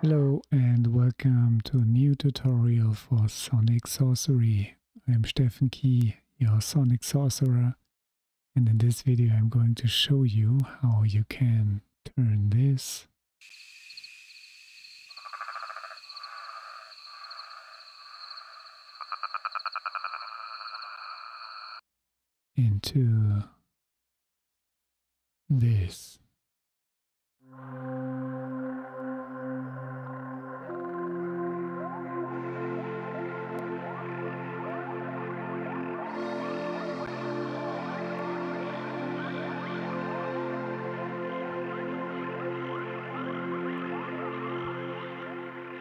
Hello and welcome to a new tutorial for Sonic Sorcery. I'm Stefan Key, your Sonic Sorcerer, and in this video I'm going to show you how you can turn this into this.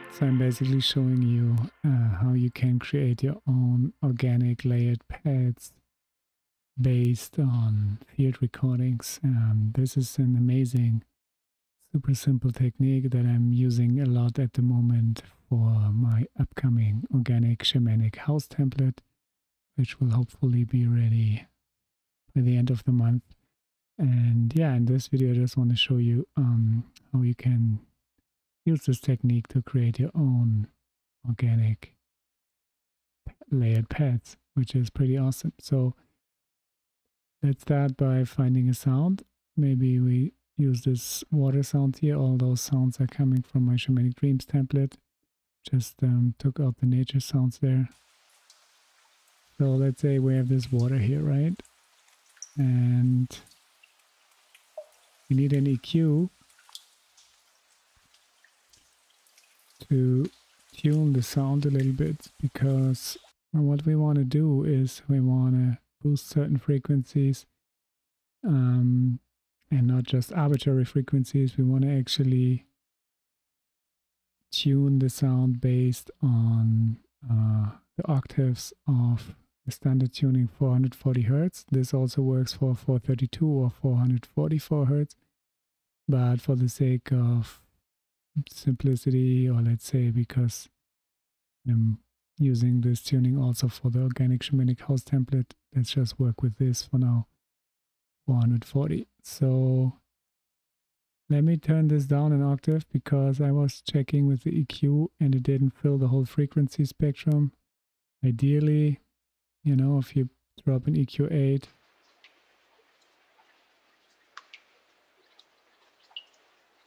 So I'm basically showing you how you can create your own organic layered pads based on field recordings. This is an amazing, super simple technique that I'm using a lot at the moment for my upcoming organic shamanic house template, which will hopefully be ready by the end of the month. And yeah, in this video I just want to show you how you can use this technique to create your own organic layered pads, which is pretty awesome. So let's start by finding a sound. Maybe we use this water sound here. All those sounds are coming from my Shamanic Dreams template. Just took out the nature sounds there. So let's say we have this water here, right? And we need an EQ to tune the sound a little bit, because what we want to do is we want to boost certain frequencies and not just arbitrary frequencies. We want to actually tune the sound based on the octaves of the standard tuning 440 Hz. This also works for 432 or 444 Hz, but for the sake of simplicity, or let's say because I'm using this tuning also for the organic shamanic house template, let's just work with this for now, 440. So let me turn this down an octave, because I was checking with the EQ and it didn't fill the whole frequency spectrum. Ideally, you know, if you drop an EQ 8,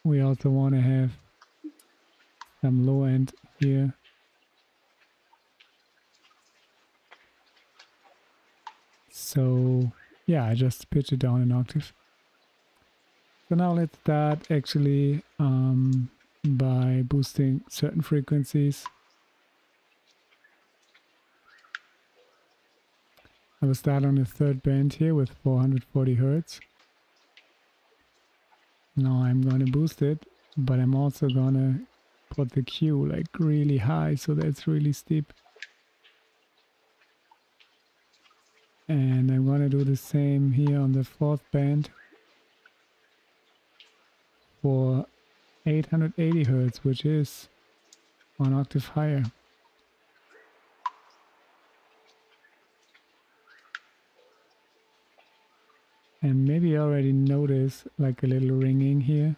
we also want to have some low end here. So yeah, I just pitch it down an octave. So now let's start actually by boosting certain frequencies. I will start on the third band here with 440 Hz. Now I'm going to boost it, but I'm also going to put the Q like really high, so that's really steep. And I'm going to do the same here on the fourth band for 880 Hz, which is 1 octave higher. And maybe you already notice like a little ringing here.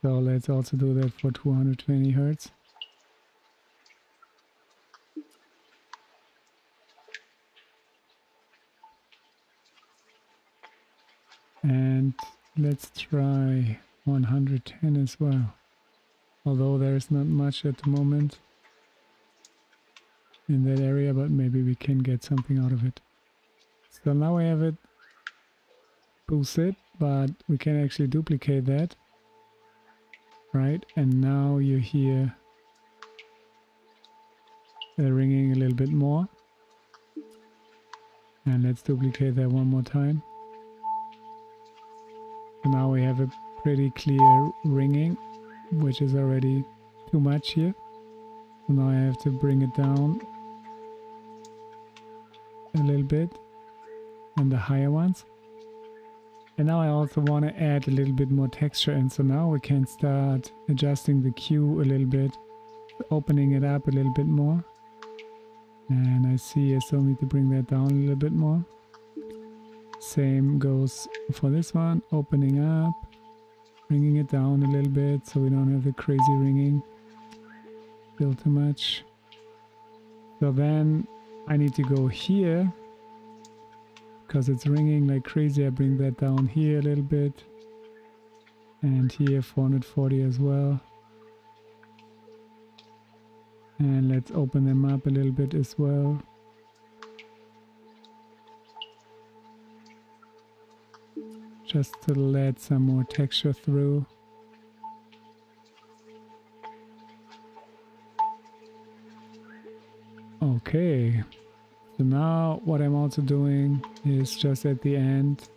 So let's also do that for 220 Hz. And let's try 110 as well. Although there's not much at the moment in that area, but maybe we can get something out of it. So now we have it boosted, but we can actually duplicate that. Right, and now you hear the ringing a little bit more. And let's duplicate that one more time. So now we have a pretty clear ringing, which is already too much here. So now I have to bring it down a little bit, and the higher ones. And now I also want to add a little bit more texture in, so now we can start adjusting the Q a little bit, opening it up a little bit more. And I see I still need to bring that down a little bit more. Same goes for this one, opening up bringing it down a little bit so we don't have the crazy ringing still too much. So then I need to go here because it's ringing like crazy. I bring that down here a little bit, and here 440 as well. And let's open them up a little bit as well. Just to let some more texture through. Okay, so now what I'm also doing is just at the end,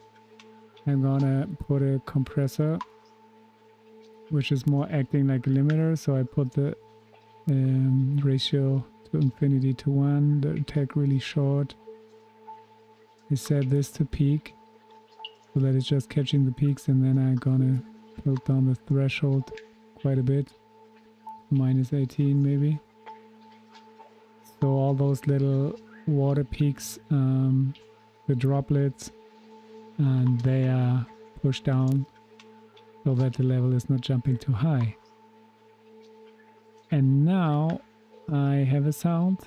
I'm gonna put a compressor, which is more acting like a limiter. So I put the ratio to infinity to 1, the attack really short. I set this to peak, so that it's just catching the peaks, and then I'm gonna build down the threshold quite a bit, -18 maybe. So all those little water peaks, the droplets, and they are pushed down so that the level is not jumping too high. And now I have a sound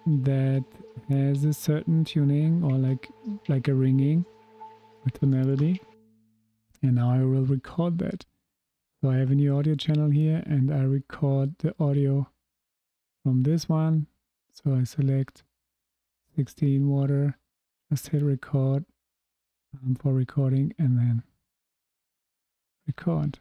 that has a certain tuning, or like a ringing with the melody, and now I will record that. So I have a new audio channel here, and I record the audio from this one. So I select 16 water, just hit record for recording, and then record.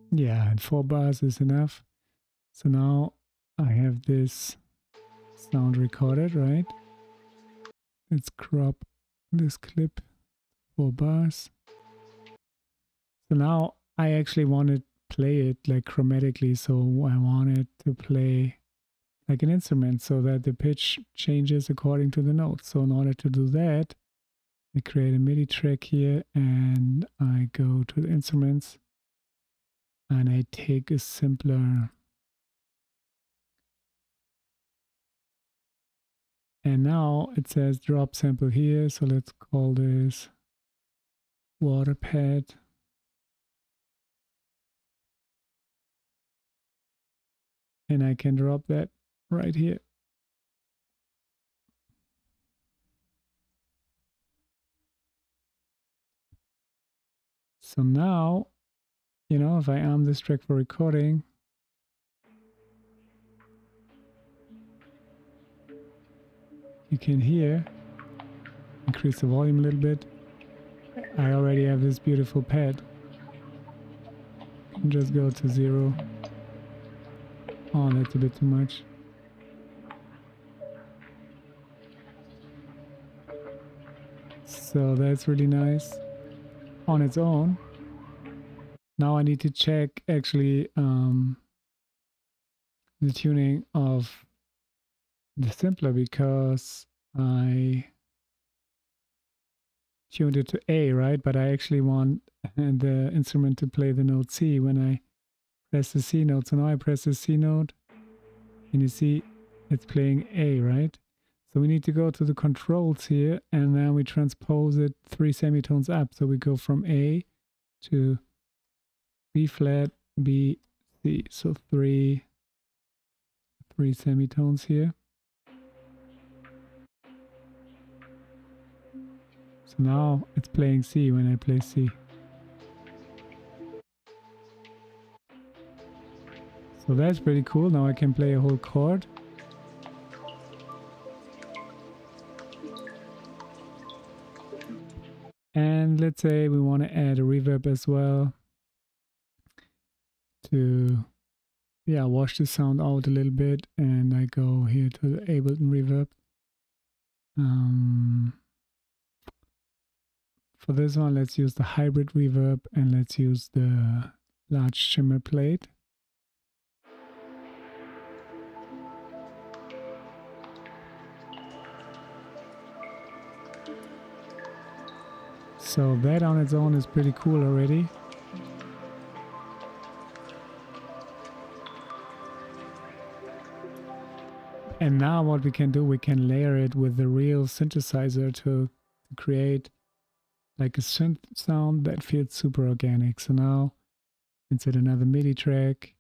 Yeah, and 4 bars is enough. So now I have this sound recorded, right? Let's crop this clip, 4 bars. So now I actually want to play it like chromatically, so I want it to play like an instrument so that the pitch changes according to the notes. So in order to do that, I create a MIDI track here, and I go to the instruments, and I take a simpler, and now it says drop sample here, so let's call this water pad. And I can drop that right here. So now, you know, if I arm this track for recording, you can hear, increase the volume a little bit. I already have this beautiful pad. And just go to 0. Oh, that's a bit too much. So that's really nice on its own. Now I need to check actually the tuning of the sampler, because I tuned it to A, right? But I actually want the instrument to play the note C when I press the C note. So now I press the C note, and you see it's playing A, right? So we need to go to the controls here, and then we transpose it 3 semitones up. So we go from A to B flat, B, C. So three semitones here. So now it's playing C when I play C. So that's pretty cool. Now I can play a whole chord. And let's say we want to add a reverb as well to, yeah, wash the sound out a little bit. And I go here to the ABLETON reverb. For this one, let's use the hybrid reverb, and let's use the large shimmer plate. So that on its own is pretty cool already. And now what we can do, we can layer it with the real synthesizer to create like a synth sound that feels super organic. So now insert another MIDI track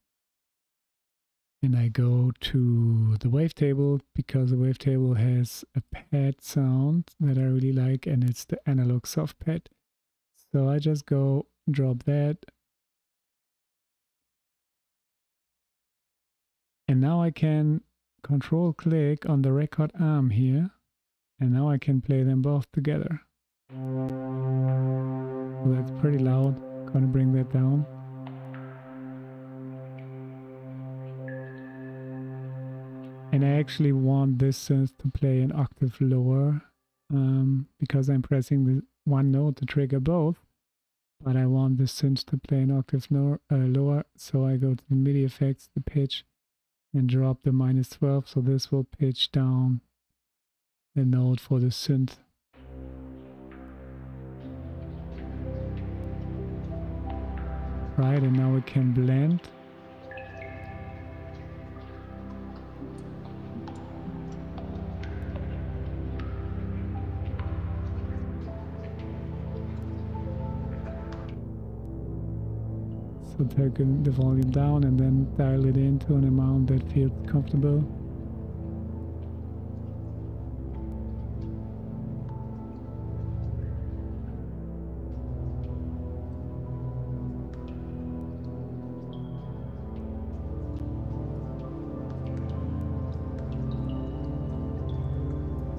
and I go to the wavetable because the wavetable has a pad sound that I really like and it's the analog soft pad. So I just go drop that. And now I can control click on the record arm here. And now I can play them both together. So that's pretty loud. Gonna bring that down. And I actually want this synth to play an octave lower because I'm pressing the one note to trigger both. But I want the synth to play an octave lower. So I go to the MIDI effects, the pitch, and drop the -12. So this will pitch down the note for the synth. Right, and now we can blend. So take the volume down and then dial it into an amount that feels comfortable.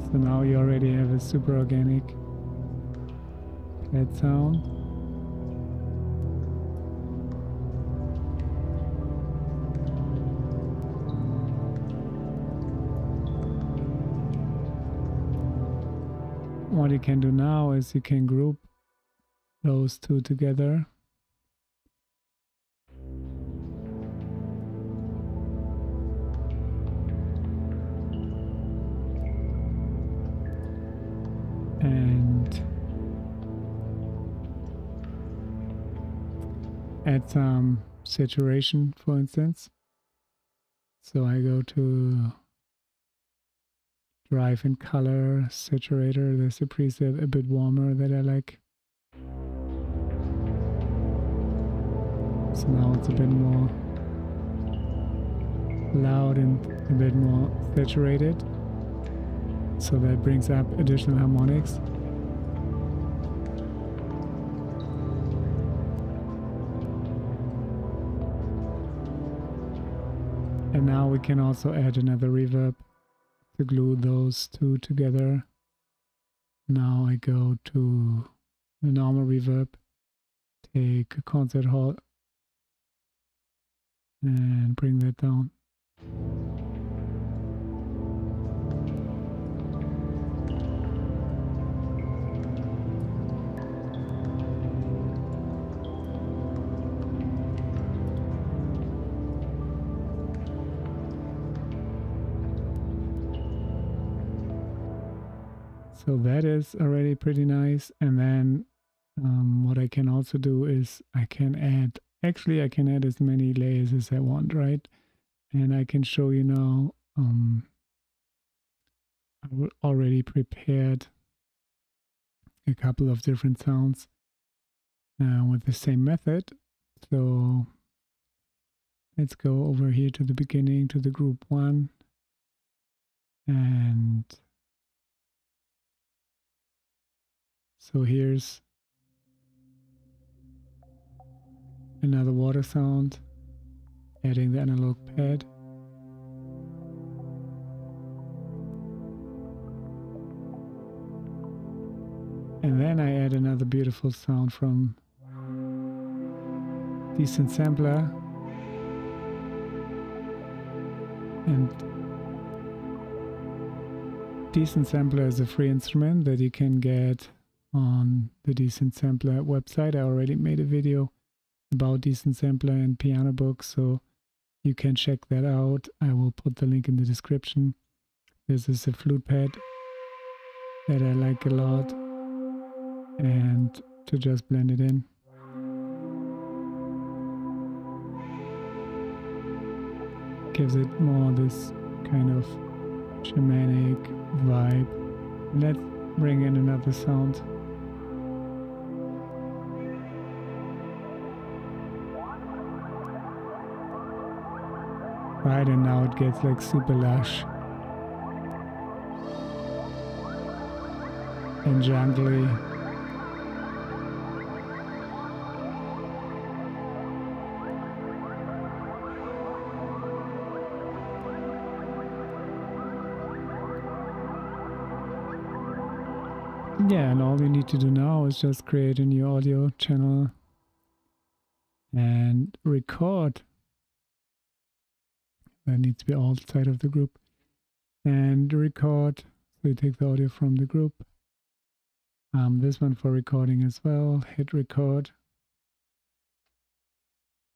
So now you already have a super organic pad sound. What you can do now is you can group those two together. And add some saturation, for instance. So I go to Drive and Color, Saturator. There's a preset a bit warmer that I like. So now it's a bit more loud and a bit more saturated. So that brings up additional harmonics. And now we can also add another reverb to glue those two together. Now I go to the normal reverb, take a concert hall and bring that down. So that is already pretty nice. And then what I can also do is I can add, actually I can add as many layers as I want, right? And I can show you now, I already prepared a couple of different sounds with the same method. So let's go over here to the beginning, to the group 1. And so here's another water sound, adding the analog pad. And then I add another beautiful sound from Decent Sampler. And Decent Sampler is a free instrument that you can get on the Decent Sampler website. I already made a video about Decent Sampler and piano books, so you can check that out. I will put the link in the description. This is a flute pad that I like a lot. and to just blend it in. Gives it more this kind of shamanic vibe. Let's bring in another sound. Right, and now it gets like super lush and jungly. Yeah, and all we need to do now is just create a new audio channel and record. That needs to be outside of the group. And record, so you take the audio from the group. This one for recording as well. Hit record.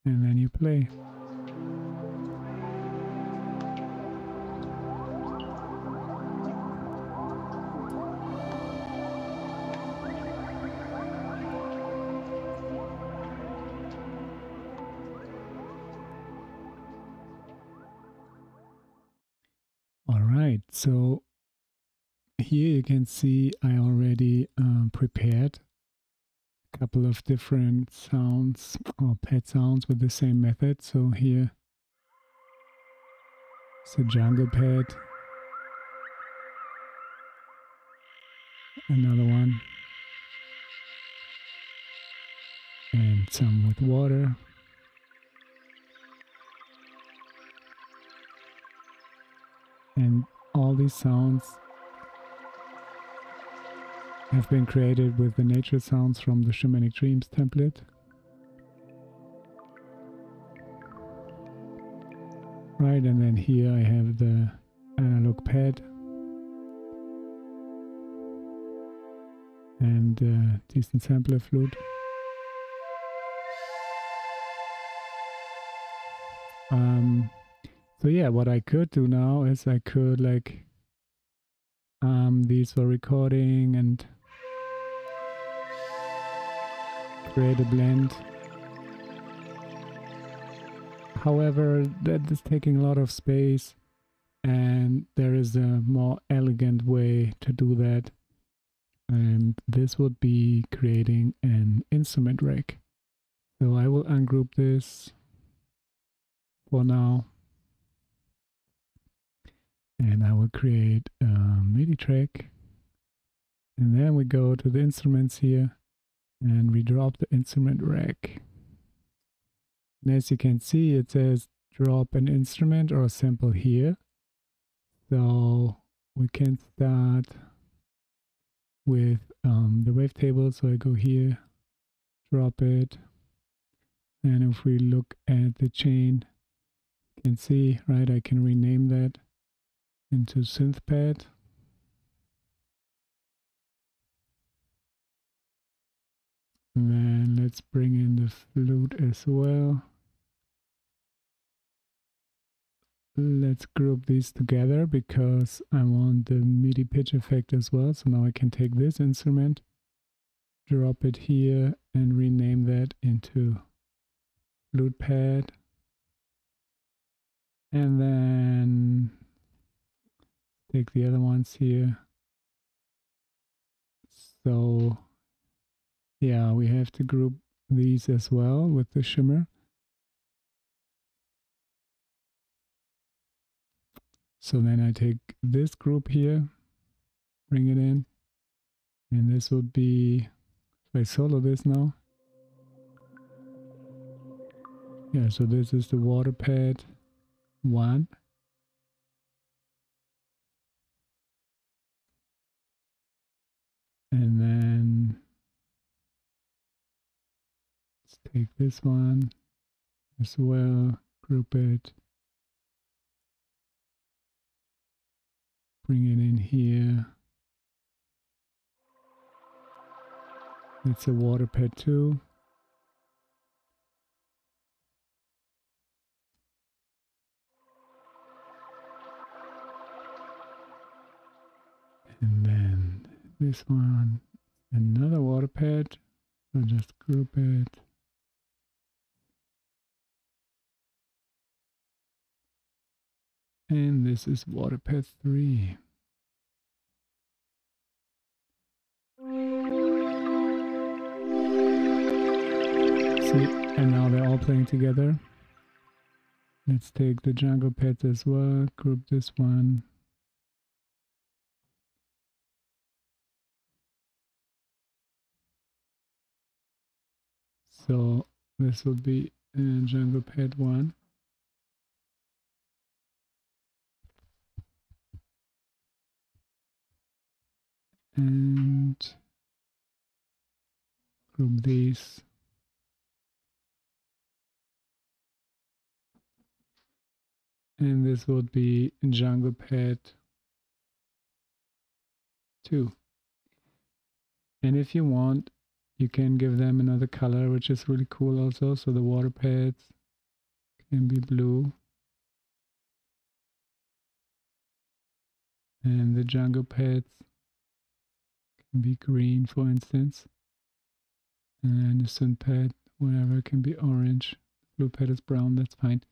And then you play. All right, so here you can see I already prepared a couple of different sounds or pet sounds with the same method. So here it's a jungle pet, another one, and some with water. And all these sounds have been created with the nature sounds from the Shamanic Dreams template. Right, and then here I have the analog pad and decent sampler flute. So yeah, what I could do now is I could like these for recording and create a blend. However, that is taking a lot of space, and there is a more elegant way to do that. And this would be creating an instrument rack. So I will ungroup this for now. And I will create a MIDI track. And then we go to the instruments here and we drop the instrument rack. And as you can see, it says drop an instrument or a sample here. So we can start with the wavetable. So I go here, drop it. And if we look at the chain, you can see, right, I can rename that into synthpad. And then let's bring in the flute as well. Let's group these together because I want the MIDI pitch effect as well. So now I can take this instrument, drop it here, and rename that into flute pad. And then take the other ones here. So yeah, we have to group these as well with the shimmer. So then I take this group here, bring it in, and this would be, if I solo this now. Yeah, so this is the water pad 1. And then let's take this one as well, group it, bring it in here. It's a water pad 2. And then this one, another water pad. So just group it. And this is water pad 3. See, and now they're all playing together. Let's take the jungle pads as well, group this one. So this will be jungle pad 1. And group these. And this would be jungle pad 2. And if you want, you can give them another color, which is really cool also. So the water pads can be blue. And the jungle pads can be green, for instance. And the synth pad, whatever, can be orange. Flute pad is brown, that's fine.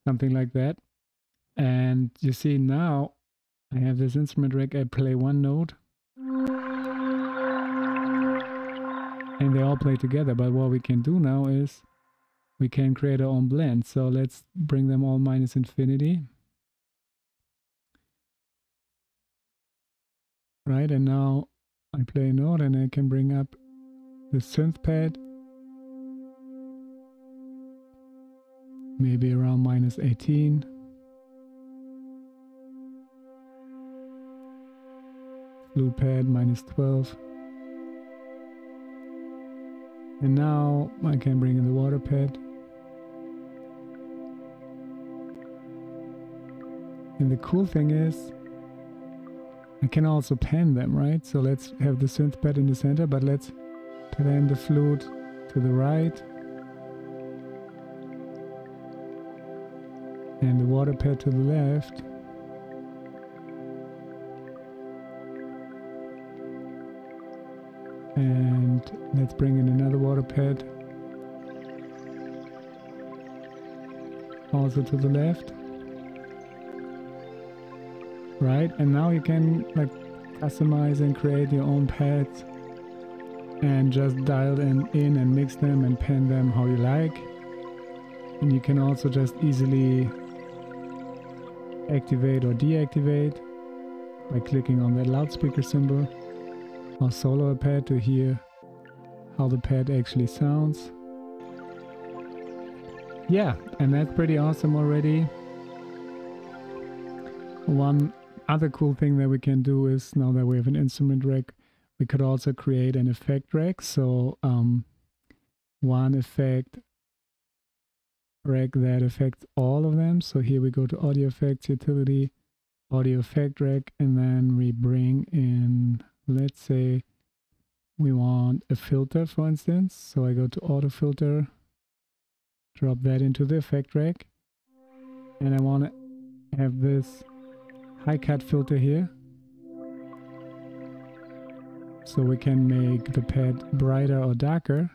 Something like that. And you see now, I have this instrument rack, I play one note. And they all play together. But what we can do now is, we can create our own blend. So let's bring them all minus infinity. Right, and now I play a note and I can bring up the synth pad. Maybe around minus 18. Flute pad minus 12. And now I can bring in the water pad. And the cool thing is, I can also pan them, right? So let's have the synth pad in the center, but let's pan the flute to the right. And the water pad to the left. And let's bring in another water pad. Also to the left. Right, and now you can like customize and create your own pads and just dial them in and mix them and pan them how you like. And you can also just easily activate or deactivate by clicking on that loudspeaker symbol or solo a pad to hear how the pad actually sounds. Yeah, and that's pretty awesome already. One other cool thing that we can do is, now that we have an instrument rack, we could also create an effect rack. So one effect rack that affects all of them. So here we go to audio effects, utility, audio effect rack, and then we bring in, let's say we want a filter, for instance. So I go to auto filter, drop that into the effect rack, and I want to have this high cut filter here, so we can make the pad brighter or darker.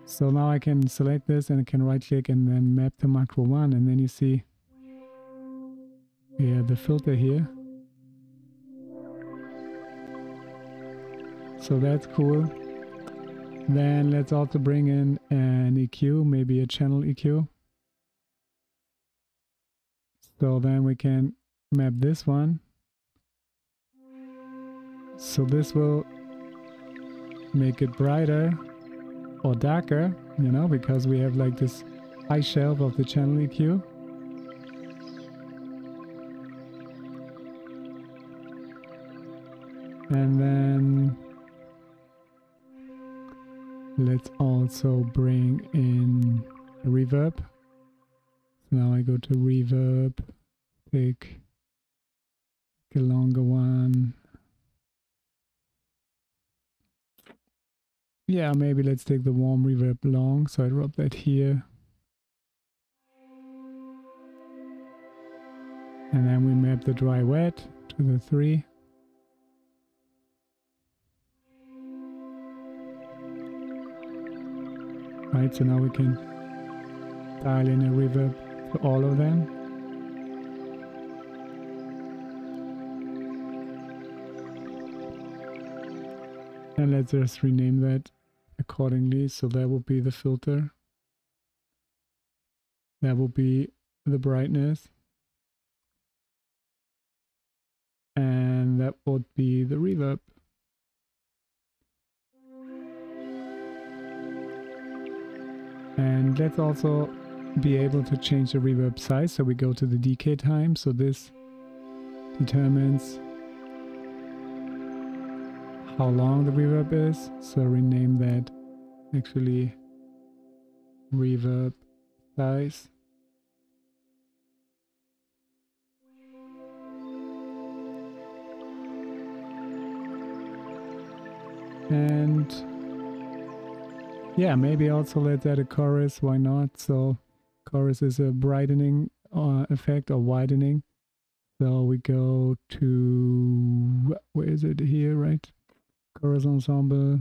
So now I can select this and I can right click and then map to macro 1, and then you see we have the filter here. So that's cool. Then let's also bring in an EQ, maybe a channel EQ. So then we can map this one. So this will make it brighter or darker, you know, because we have like this high shelf of the channel EQ. And then let's also bring in a reverb. So now I go to reverb, take a longer one. Yeah, maybe let's take the warm reverb long. So I drop that here. And then we map the dry wet to the 3. right? So now we can dial in a reverb to all of them. And let's just rename that accordingly. So that will be the filter. That will be the brightness. And that would be the reverb. And let's also be able to change the reverb size. So we go to the decay time. So this determines how long the reverb is. So rename that actually reverb size. And yeah, maybe also let's add a chorus, why not? So chorus is a brightening effect or widening. So we go to, where is it here, right? Chorus ensemble.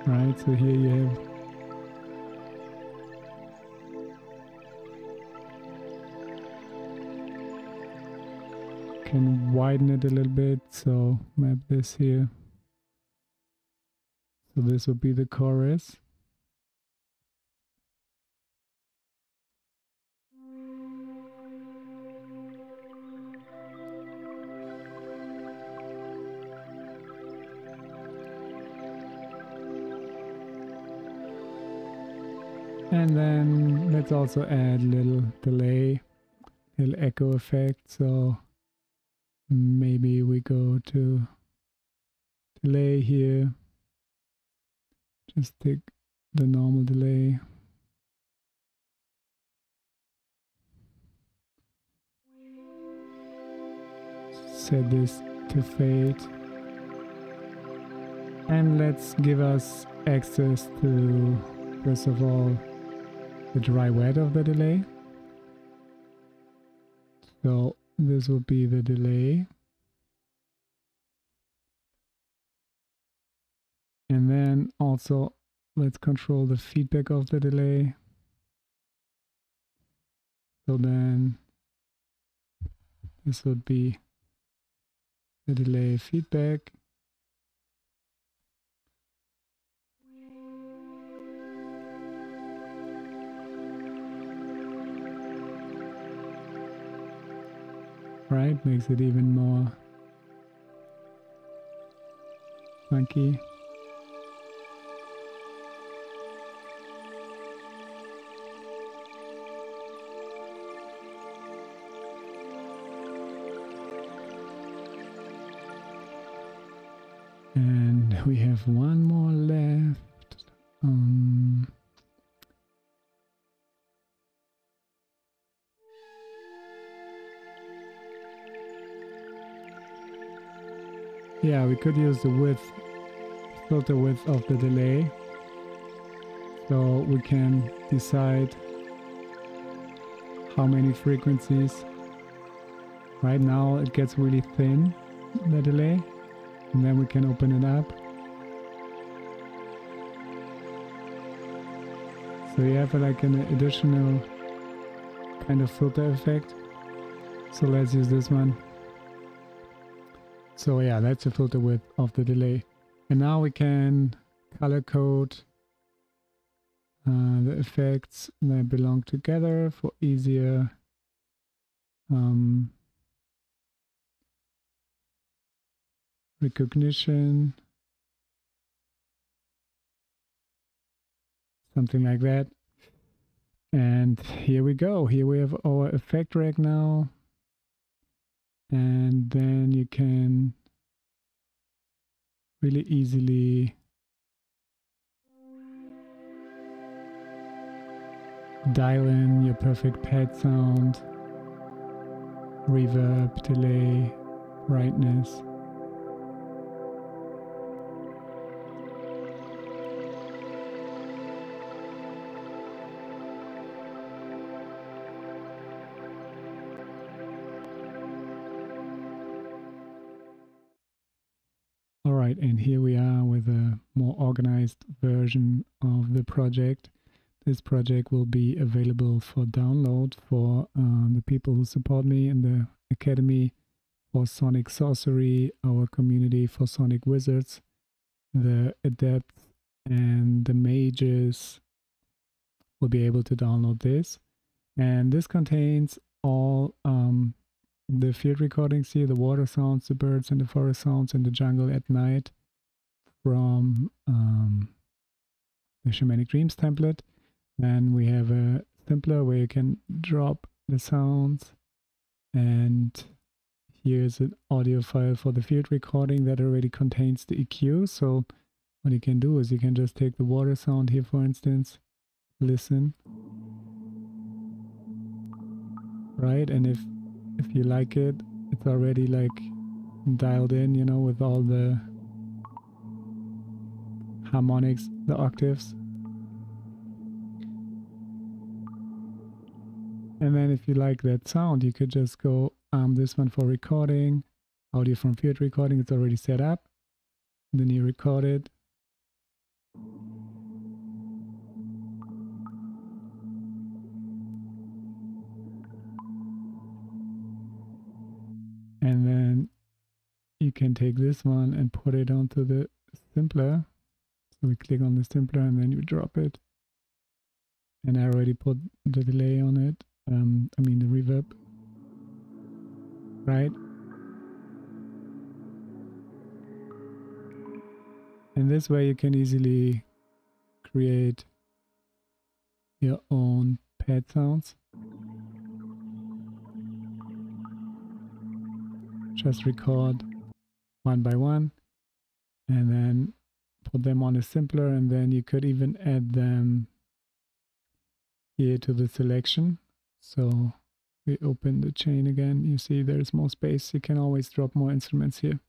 Right, so here you have can widen it a little bit, so map this here. So this will be the chorus. And then let's also add a little delay, little echo effect. So maybe we go to delay here. Just take the normal delay. Set this to fade. And let's give us access to, first of all, the dry wet of the delay. So this will be the delay. And then also let's control the feedback of the delay. So then this would be the delay feedback. Right, makes it even more funky. And we have one more left. Yeah, we could use the width, filter width of the delay. So we can decide how many frequencies. Right now it gets really thin, the delay. And then we can open it up. So you have like an additional kind of filter effect. So let's use this one. So yeah, that's the filter width of the delay. And now we can color code the effects that belong together for easier recognition. Something like that. And here we go. Here we have our effect rack now. And then you can really easily dial in your perfect pad sound, reverb, delay, brightness. Right, and here we are with a more organized version of the project. This project will be available for download for the people who support me in the Academy for Sonic Sorcery, our community for Sonic Wizards, the Adepts and the Mages will be able to download this. And this contains all the field recordings here, the water sounds, the birds and the forest sounds in the jungle at night from the Shamanic Dreams template. Then we have a simpler where you can drop the sounds, and here's an audio file for the field recording that already contains the EQ. So what you can do is you can just take the water sound here, for instance, listen, right? And if you like it, it's already like dialed in, you know, with all the harmonics, the octaves. And then if you like that sound, you could just go this one for recording, audio from field recording, it's already set up. Then you record it. And then you can take this one and put it onto the simpler. So we click on the simpler and then you drop it. And I already put the delay on it. I mean the reverb. Right? And this way you can easily create your own pad sounds. Just record one by one and then put them on a simpler, and then you could even add them here to the selection. So we open the chain again, you see there's more space, you can always drop more instruments here.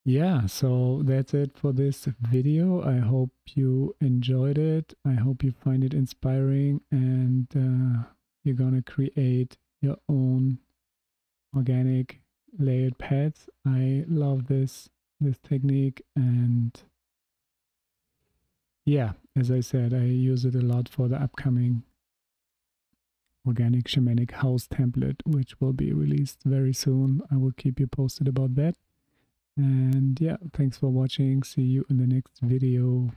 Yeah, so that's it for this video. I hope you enjoyed it. I hope you find it inspiring, and you're gonna create your own organic layered pads. I love this technique, and yeah, as I said, I use it a lot for the upcoming organic shamanic house template, which will be released very soon. I will keep you posted about that. And yeah, thanks for watching. See you in the next video.